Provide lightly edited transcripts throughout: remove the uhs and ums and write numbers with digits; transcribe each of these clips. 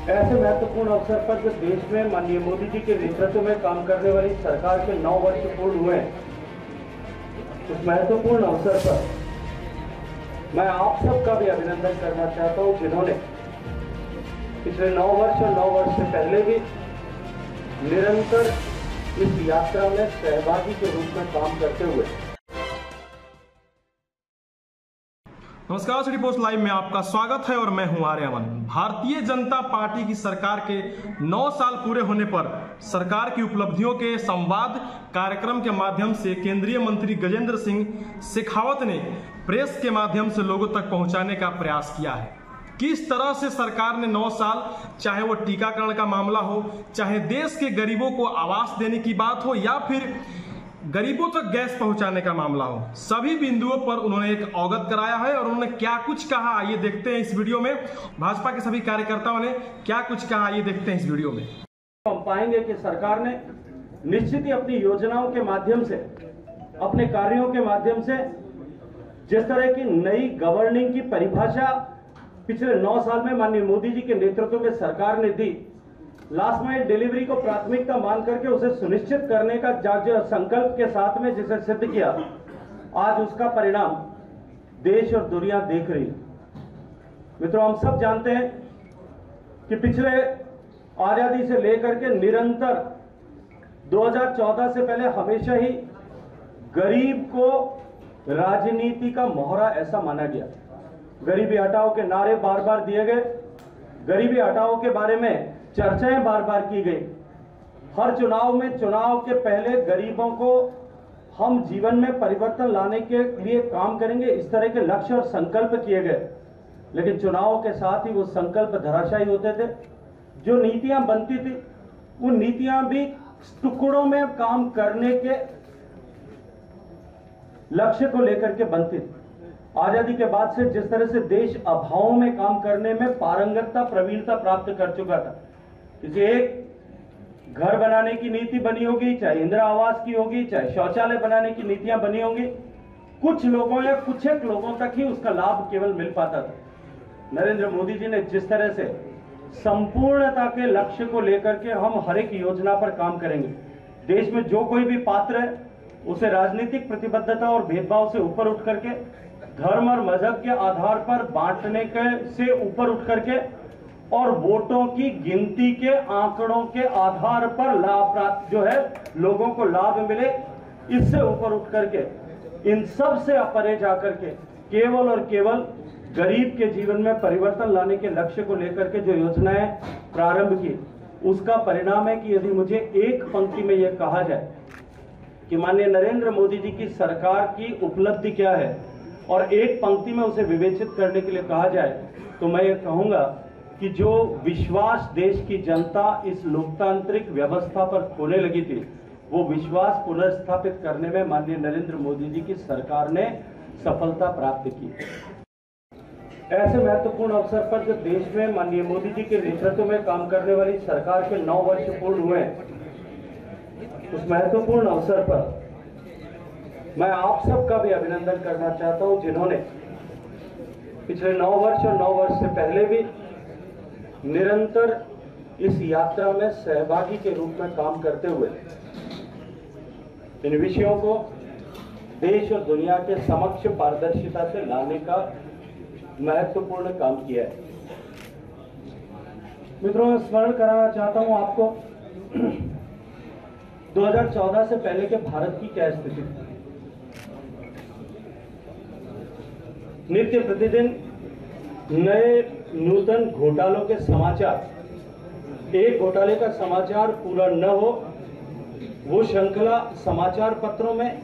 ऐसे महत्वपूर्ण अवसर पर जब देश में माननीय मोदी जी के नेतृत्व में काम करने वाली सरकार के 9 वर्ष पूर्ण हुए, उस महत्वपूर्ण अवसर पर मैं आप सबका भी अभिनंदन करना चाहता हूं, जिन्होंने पिछले 9 वर्ष और 9 वर्ष से पहले भी निरंतर इस यात्रा में सहभागी के रूप में काम करते हुए। नमस्कार, सिटी पोस्ट लाइव में आपका स्वागत है और मैं हूं आर्यमन। भारतीय जनता पार्टी की सरकार के 9 साल पूरे होने पर सरकार की उपलब्धियों के संवाद कार्यक्रम के माध्यम से केंद्रीय मंत्री गजेंद्र सिंह शेखावत ने प्रेस के माध्यम से लोगों तक पहुंचाने का प्रयास किया है। किस तरह से सरकार ने 9 साल, चाहे वो टीकाकरण का मामला हो, चाहे देश के गरीबों को आवास देने की बात हो या फिर गरीबों तक गैस पहुंचाने का मामला हो, सभी बिंदुओं पर उन्होंने एक अवगत कराया है और उन्होंने क्या कुछ कहा आइए देखते हैं इस वीडियो में। भाजपा के सभी कार्यकर्ताओं ने क्या कुछ कहा आइए देखते हैं इस वीडियो में। हम पाएंगे कि सरकार ने निश्चित ही अपनी योजनाओं के माध्यम से, अपने कार्यों के माध्यम से जिस तरह की नई गवर्निंग की परिभाषा पिछले 9 साल में माननीय मोदी जी के नेतृत्व में सरकार ने दी, लास्ट माइल डिलीवरी को प्राथमिकता मान करके उसे सुनिश्चित करने का जो संकल्प के साथ में जिसे सिद्ध किया, आज उसका परिणाम देश और दुनिया देख रही है। मित्रों, हम सब जानते हैं कि पिछले आजादी से लेकर के निरंतर 2014 से पहले हमेशा ही गरीब को राजनीति का मोहरा ऐसा माना गया। गरीबी हटाओ के नारे बार बार दिए गए, गरीबी हटाओ के बारे में चर्चाएं बार बार की गई। हर चुनाव में, चुनाव के पहले गरीबों को हम जीवन में परिवर्तन लाने के लिए काम करेंगे, इस तरह के लक्ष्य और संकल्प किए गए। लेकिन चुनाव के साथ ही वो संकल्प धराशायी होते थे। जो नीतियां बनती थी, वो नीतियां भी टुकड़ों में काम करने के लक्ष्य को लेकर के बनती थी। आजादी के बाद से जिस तरह से देश अभावों में काम करने में पारंगतता, प्रवीणता प्राप्त कर चुका था, किसी एक घर बनाने की नीति बनी होगी, चाहे इंदिरा आवास की होगी, चाहे शौचालय बनाने की नीतियां बनी होंगी, कुछ लोगों या कुछ एक लोगों तक ही उसका लाभ केवल मिल पाता था। नरेंद्र मोदी जी ने जिस तरह से संपूर्णता के लक्ष्य को लेकर के हम हर एक योजना पर काम करेंगे, देश में जो कोई भी पात्र है उसे राजनीतिक प्रतिबद्धता और भेदभाव से ऊपर उठ करके, धर्म और मजहब के आधार पर बांटने के से ऊपर उठ करके और वोटों की गिनती के आंकड़ों के आधार पर लाभ प्राप्त जो है लोगों को लाभ मिले, इससे ऊपर उठ करके, इन सब से परे जाकर के केवल और केवल गरीब के जीवन में परिवर्तन लाने के लक्ष्य को लेकर के जो योजनाएं प्रारंभ की, उसका परिणाम है कि यदि मुझे एक पंक्ति में यह कहा जाए कि माननीय नरेंद्र मोदी जी की सरकार की उपलब्धि क्या है और एक पंक्ति में उसे विवेचित करने के लिए कहा जाए, तो मैं ये कहूंगा कि जो विश्वास देश की जनता इस लोकतांत्रिक व्यवस्था पर खोने लगी थी, वो विश्वास पुनर्स्थापित करने में माननीय नरेंद्र मोदी जी की सरकार ने सफलता प्राप्त की। ऐसे महत्वपूर्ण अवसर पर जब देश में माननीय मोदी जी के नेतृत्व में काम करने वाली सरकार के 9 वर्ष पूर्ण हुए, उस महत्वपूर्ण अवसर पर मैं आप सबका भी अभिनंदन करना चाहता हूं, जिन्होंने पिछले 9 वर्ष और 9 वर्ष से पहले भी निरंतर इस यात्रा में सहभागी के रूप में काम करते हुए इन विषयों को देश और दुनिया के समक्ष पारदर्शिता से लाने का महत्वपूर्ण काम किया है। मित्रों, मैं स्मरण कराना चाहता हूं आपको 2014 से पहले के भारत की क्या स्थिति थी। नित्य प्रतिदिन नए नूतन घोटालों के समाचार, एक घोटाले का समाचार पूरा न हो, वो श्रृंखला समाचार पत्रों में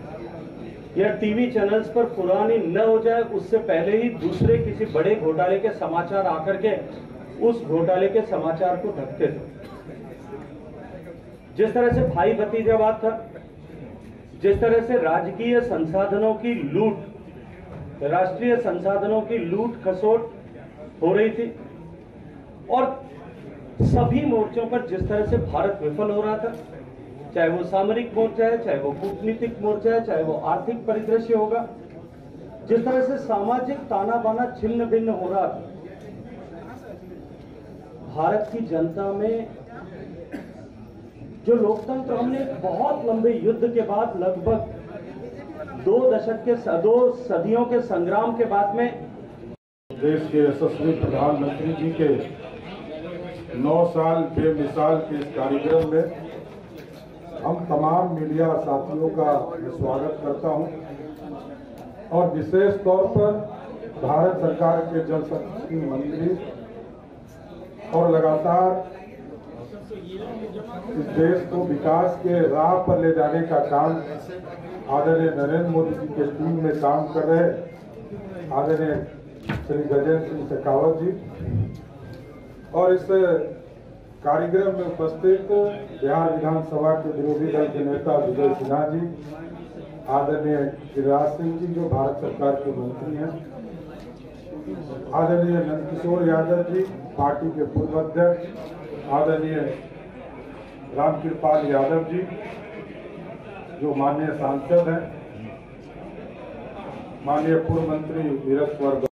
या टीवी चैनल्स पर पुरानी न हो जाए, उससे पहले ही दूसरे किसी बड़े घोटाले के समाचार आकर के उस घोटाले के समाचार को ढकते थे। जिस तरह से भाई भतीजावाद था, जिस तरह से राजकीय संसाधनों की लूट, राष्ट्रीय संसाधनों की लूट खसोट हो रही थी और सभी मोर्चों पर जिस तरह से भारत विफल हो रहा था, चाहे वो सामरिक मोर्चा है, चाहे वो कूटनीतिक मोर्चा है, चाहे वो आर्थिक परिदृश्य होगा, जिस तरह से सामाजिक ताना बाना छिन्न भिन्न हो रहा था, भारत की जनता में जो लोकतंत्र हमने बहुत लंबे युद्ध के बाद लगभग 2 सदियों के संग्राम के बाद में देश के यशस्वी प्रधानमंत्री जी के 9 साल बेमिसाल के इस कार्यक्रम में हम तमाम मीडिया साथियों का मैं स्वागत करता हूं और विशेष तौर पर भारत सरकार के जल शक्ति मंत्री और लगातार इस देश को विकास के राह पर ले जाने का काम आदरणीय नरेंद्र मोदी जी के टीम में काम कर रहे आदरणीय श्री गजेंद्र सिंह शेखावत जी और इस कार्यक्रम में उपस्थित बिहार विधानसभा के विरोधी दल के नेता विजय सिन्हा जी, आदरणीय गिरिराज सिंह जी जो भारत सरकार के मंत्री हैं, आदरणीय नंदकिशोर यादव जी पार्टी के पूर्व अध्यक्ष, आदरणीय रामकृपाल यादव जी जो माननीय सांसद हैं, माननीय पूर्व मंत्री नीरज कुमार